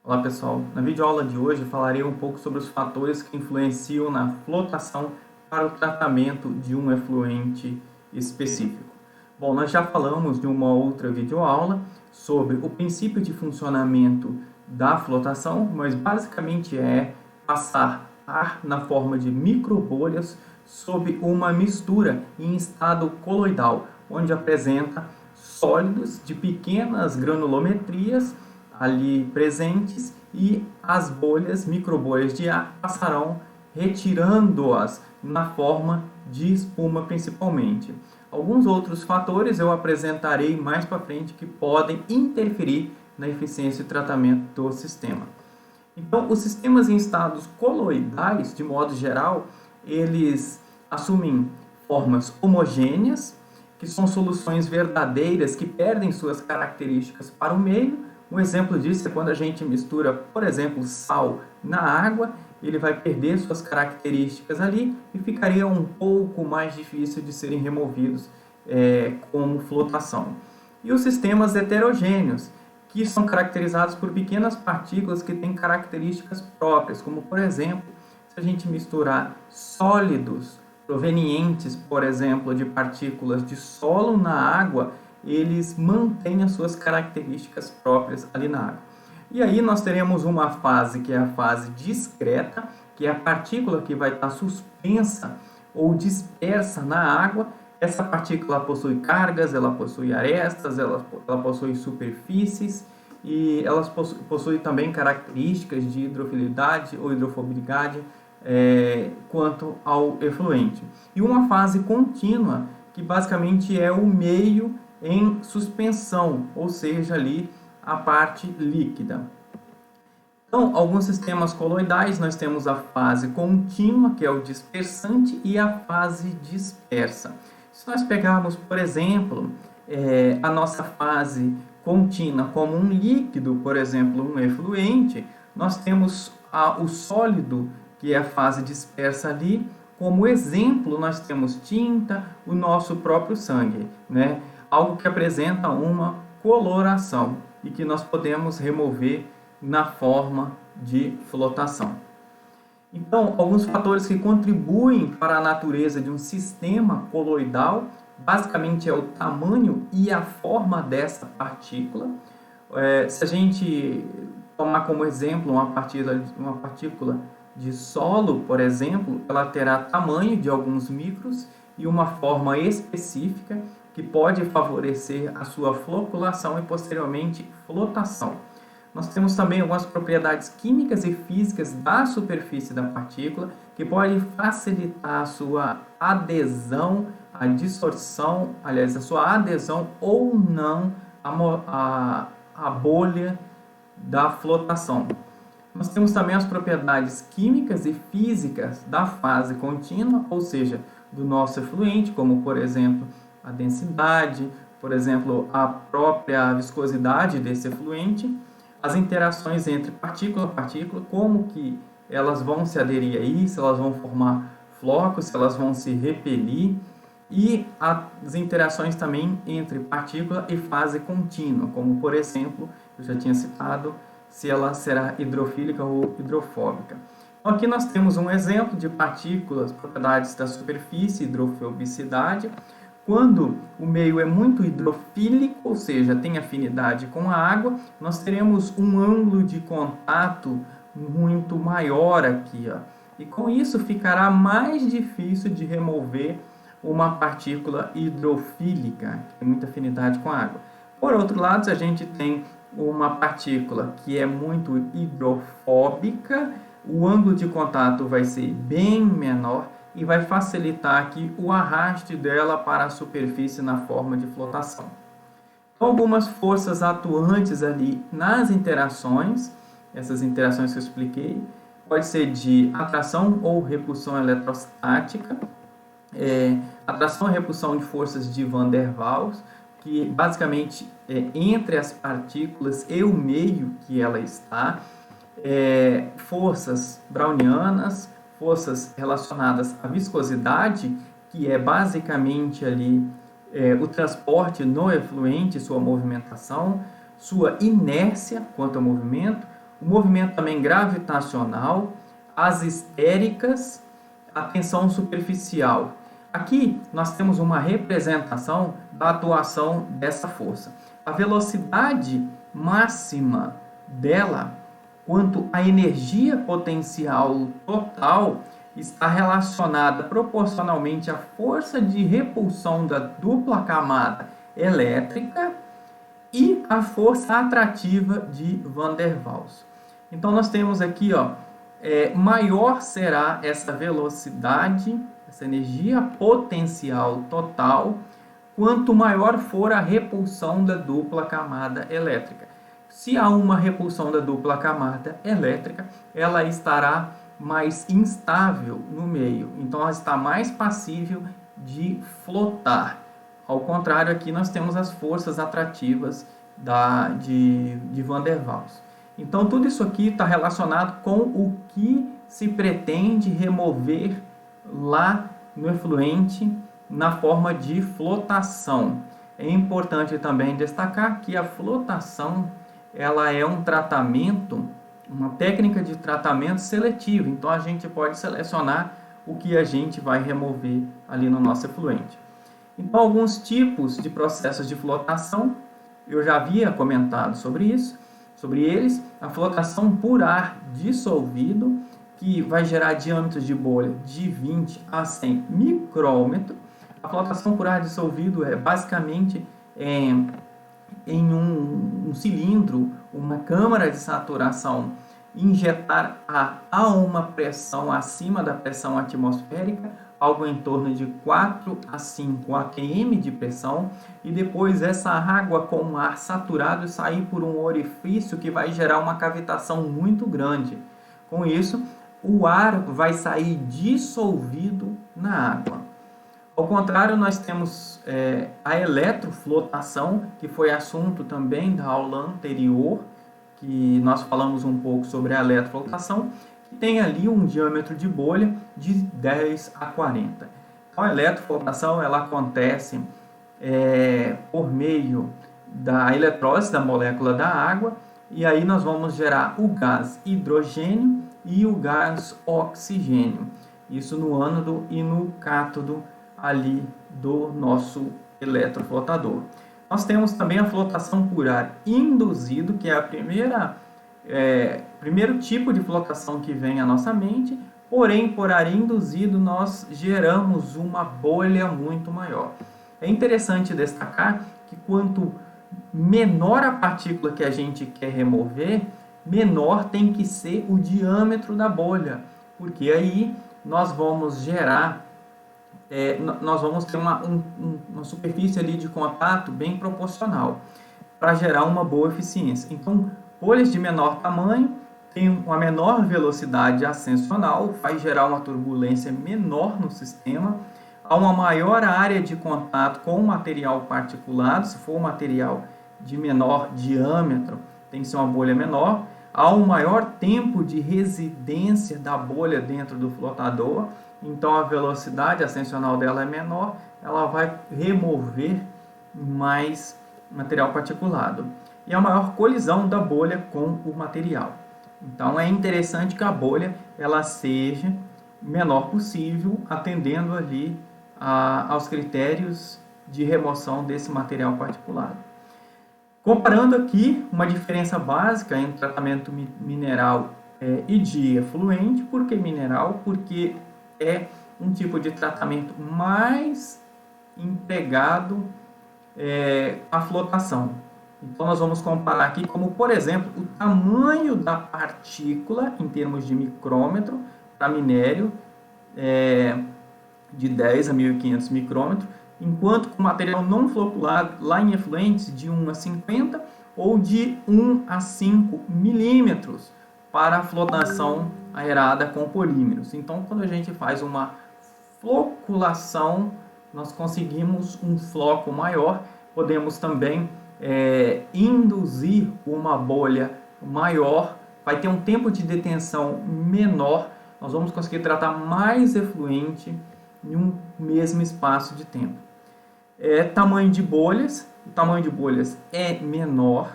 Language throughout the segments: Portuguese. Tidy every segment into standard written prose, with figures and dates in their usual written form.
Olá pessoal, na videoaula de hoje falarei um pouco sobre os fatores que influenciam na flotação para o tratamento de um efluente específico. Bom, nós já falamos em uma outra videoaula sobre o princípio de funcionamento da flotação, mas basicamente é passar ar na forma de microbolhas sob uma mistura em estado coloidal, onde apresenta sólidos de pequenas granulometrias ali presentes e as bolhas, microbolhas de ar, passarão retirando-as na forma de espuma principalmente. Alguns outros fatores eu apresentarei mais para frente que podem interferir na eficiência de tratamento do sistema. Então, os sistemas em estados coloidais, de modo geral, eles assumem formas homogêneas, que são soluções verdadeiras que perdem suas características para o meio. Um exemplo disso é quando a gente mistura, por exemplo, sal na água, ele vai perder suas características ali e ficaria um pouco mais difícil de serem removidos como flotação. E os sistemas heterogêneos, que são caracterizados por pequenas partículas que têm características próprias, como por exemplo, se a gente misturar sólidos provenientes, por exemplo, de partículas de solo na água, eles mantêm as suas características próprias ali na água. E aí nós teremos uma fase que é a fase discreta, que é a partícula que vai estar suspensa ou dispersa na água. Essa partícula possui cargas, ela possui arestas, ela possui superfícies e elas possuem também características de hidrofilidade ou hidrofobilidade quanto ao efluente. E uma fase contínua, que basicamente é o meio em suspensão, ou seja, ali a parte líquida. Então, alguns sistemas coloidais, nós temos a fase contínua, que é o dispersante, e a fase dispersa. Se nós pegarmos, por exemplo, a nossa fase contínua como um líquido, por exemplo, um efluente, nós temos o sólido, que é a fase dispersa ali. Como exemplo, nós temos tinta, o nosso próprio sangue, né? Algo que apresenta uma coloração e que nós podemos remover na forma de flotação. Então, alguns fatores que contribuem para a natureza de um sistema coloidal, basicamente é o tamanho e a forma dessa partícula. Se a gente tomar como exemplo uma partícula de solo, por exemplo, ela terá tamanho de alguns micros e uma forma específica que pode favorecer a sua floculação e posteriormente flotação. Nós temos também algumas propriedades químicas e físicas da superfície da partícula que podem facilitar a sua adesão, a distorção, aliás, a sua adesão ou não à bolha da flotação. Nós temos também as propriedades químicas e físicas da fase contínua, ou seja, do nosso efluente, como por exemplo a densidade, por exemplo a própria viscosidade desse efluente, as interações entre partícula e partícula, como que elas vão se aderir aí, se elas vão formar flocos, se elas vão se repelir, e as interações também entre partícula e fase contínua, como por exemplo, eu já tinha citado, se ela será hidrofílica ou hidrofóbica. Então, aqui nós temos um exemplo de partículas, propriedades da superfície, hidrofobicidade. Quando o meio é muito hidrofílico, ou seja, tem afinidade com a água, nós teremos um ângulo de contato muito maior aqui, ó. E com isso ficará mais difícil de remover uma partícula hidrofílica, que tem muita afinidade com a água. Por outro lado, se a gente tem uma partícula que é muito hidrofóbica, o ângulo de contato vai ser bem menor e vai facilitar aqui o arraste dela para a superfície na forma de flotação. Então, algumas forças atuantes ali nas interações, essas interações que eu expliquei, pode ser de atração ou repulsão eletrostática, atração e repulsão de forças de Van der Waals, que basicamente é entre as partículas e o meio que ela está, forças brownianas, forças relacionadas à viscosidade, que é basicamente ali o transporte no efluente, sua movimentação, sua inércia quanto ao movimento, o movimento também gravitacional, as esféricas, a tensão superficial. Aqui nós temos uma representação da atuação dessa força. A velocidade máxima dela, quanto à energia potencial total, está relacionada proporcionalmente à força de repulsão da dupla camada elétrica e à força atrativa de Van der Waals. Então nós temos aqui, maior será essa velocidade, essa energia potencial total, quanto maior for a repulsão da dupla camada elétrica. Se há uma repulsão da dupla camada elétrica, ela estará mais instável no meio, então ela está mais passível de flotar. Ao contrário, aqui nós temos as forças atrativas de Van der Waals. Então tudo isso aqui está relacionado com o que se pretende remover lá no efluente na forma de flotação. É importante também destacar que a flotação ela é um tratamento, uma técnica de tratamento seletivo. Então a gente pode selecionar o que a gente vai remover ali no nosso efluente. Então alguns tipos de processos de flotação, eu já havia comentado sobre isso, sobre eles. A flotação por ar dissolvido, que vai gerar diâmetros de bolha de 20 a 100 micrômetros. A flotação por ar dissolvido é basicamente em um cilindro, uma câmara de saturação, injetar ar a uma pressão acima da pressão atmosférica, algo em torno de 4 a 5 atm de pressão, e depois essa água com ar saturado sair por um orifício que vai gerar uma cavitação muito grande. Com isso, o ar vai sair dissolvido na água. Ao contrário, nós temos a eletroflotação, que foi assunto também da aula anterior, que nós falamos um pouco sobre a eletroflotação, que tem ali um diâmetro de bolha de 10 a 40. Então, a eletroflotação ela acontece por meio da eletrólise da molécula da água, e aí nós vamos gerar o gás hidrogênio e o gás oxigênio. Isso no ânodo e no cátodo ali do nosso eletroflotador. Nós temos também a flotação por ar induzido, que é a primeiro tipo de flotação que vem à nossa mente, porém, por ar induzido, nós geramos uma bolha muito maior. É interessante destacar que quanto menor a partícula que a gente quer remover, menor tem que ser o diâmetro da bolha, porque aí nós vamos gerar nós vamos ter uma superfície ali de contato bem proporcional para gerar uma boa eficiência. Então, bolhas de menor tamanho têm uma menor velocidade ascensional, vai gerar uma turbulência menor no sistema, há uma maior área de contato com o material particulado. Se for um material de menor diâmetro, tem que ser uma bolha menor, há um maior tempo de residência da bolha dentro do flotador. Então a velocidade ascensional dela é menor, ela vai remover mais material particulado. E a maior colisão da bolha com o material. Então é interessante que a bolha ela seja menor possível, atendendo ali aos critérios de remoção desse material particulado. Comparando aqui uma diferença básica entre tratamento mineral e de efluente. Por que mineral? Porque é um tipo de tratamento mais empregado à flotação. Então nós vamos comparar aqui como, por exemplo, o tamanho da partícula em termos de micrômetro para minério de 10 a 1.500 micrômetros, enquanto com material não floculado lá em efluentes de 1 a 50 ou de 1 a 5 milímetros para a flotação aerada com polímeros. Então, quando a gente faz uma floculação, nós conseguimos um floco maior. Podemos também induzir uma bolha maior, vai ter um tempo de detenção menor, nós vamos conseguir tratar mais efluente em um mesmo espaço de tempo. Tamanho de bolhas, o tamanho de bolhas é menor,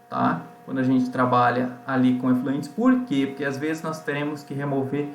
tá? quando a gente trabalha ali com efluentes. Por quê? Porque às vezes nós teremos que remover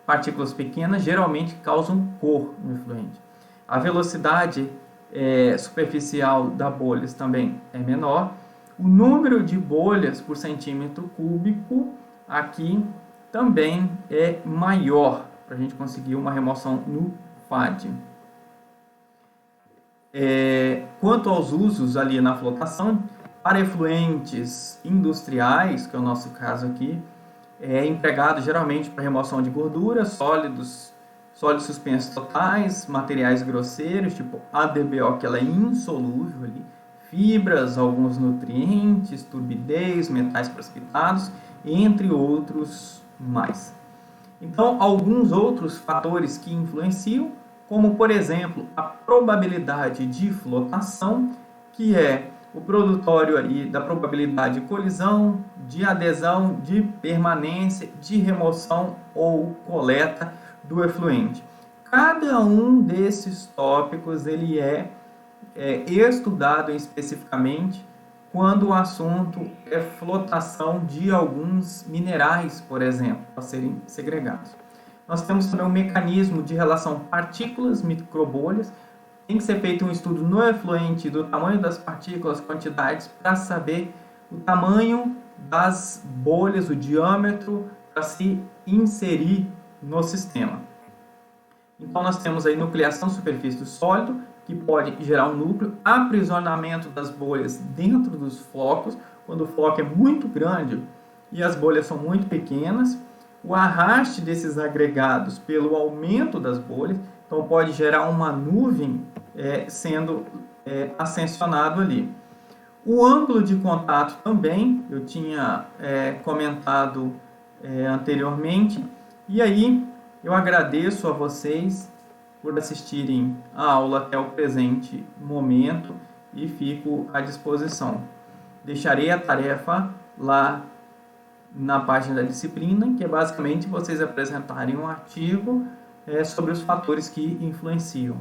partículas pequenas, geralmente causam cor no efluente. A velocidade superficial da bolhas também é menor. O número de bolhas por centímetro cúbico aqui também é maior para a gente conseguir uma remoção no FAD. Quanto aos usos ali na flotação, para efluentes industriais, que é o nosso caso aqui, é empregado geralmente para remoção de gorduras, sólidos suspensos totais, materiais grosseiros, tipo ADBO, que ela é insolúvel ali, fibras, alguns nutrientes, turbidez, metais precipitados, entre outros mais. Então, alguns outros fatores que influenciam, como por exemplo, a probabilidade de flotação, que é o produtório aí da probabilidade de colisão, de adesão, de permanência, de remoção ou coleta do efluente. Cada um desses tópicos ele é estudado especificamente quando o assunto é flotação de alguns minerais, por exemplo, para serem segregados. Nós temos também um mecanismo de relação partículas-microbolhas. Tem que ser feito um estudo no efluente do tamanho das partículas, quantidades, para saber o tamanho das bolhas, o diâmetro, para se inserir no sistema. Então, nós temos aí nucleação de superfície do sólido, que pode gerar um núcleo, aprisionamento das bolhas dentro dos flocos, quando o floco é muito grande e as bolhas são muito pequenas, o arraste desses agregados pelo aumento das bolhas, então pode gerar uma nuvem sendo ascensionado ali. O ângulo de contato também, eu tinha comentado anteriormente, e aí eu agradeço a vocês por assistirem a aula até o presente momento e fico à disposição. Deixarei a tarefa lá na página da disciplina, que é basicamente vocês apresentarem um artigo sobre os fatores que influenciam.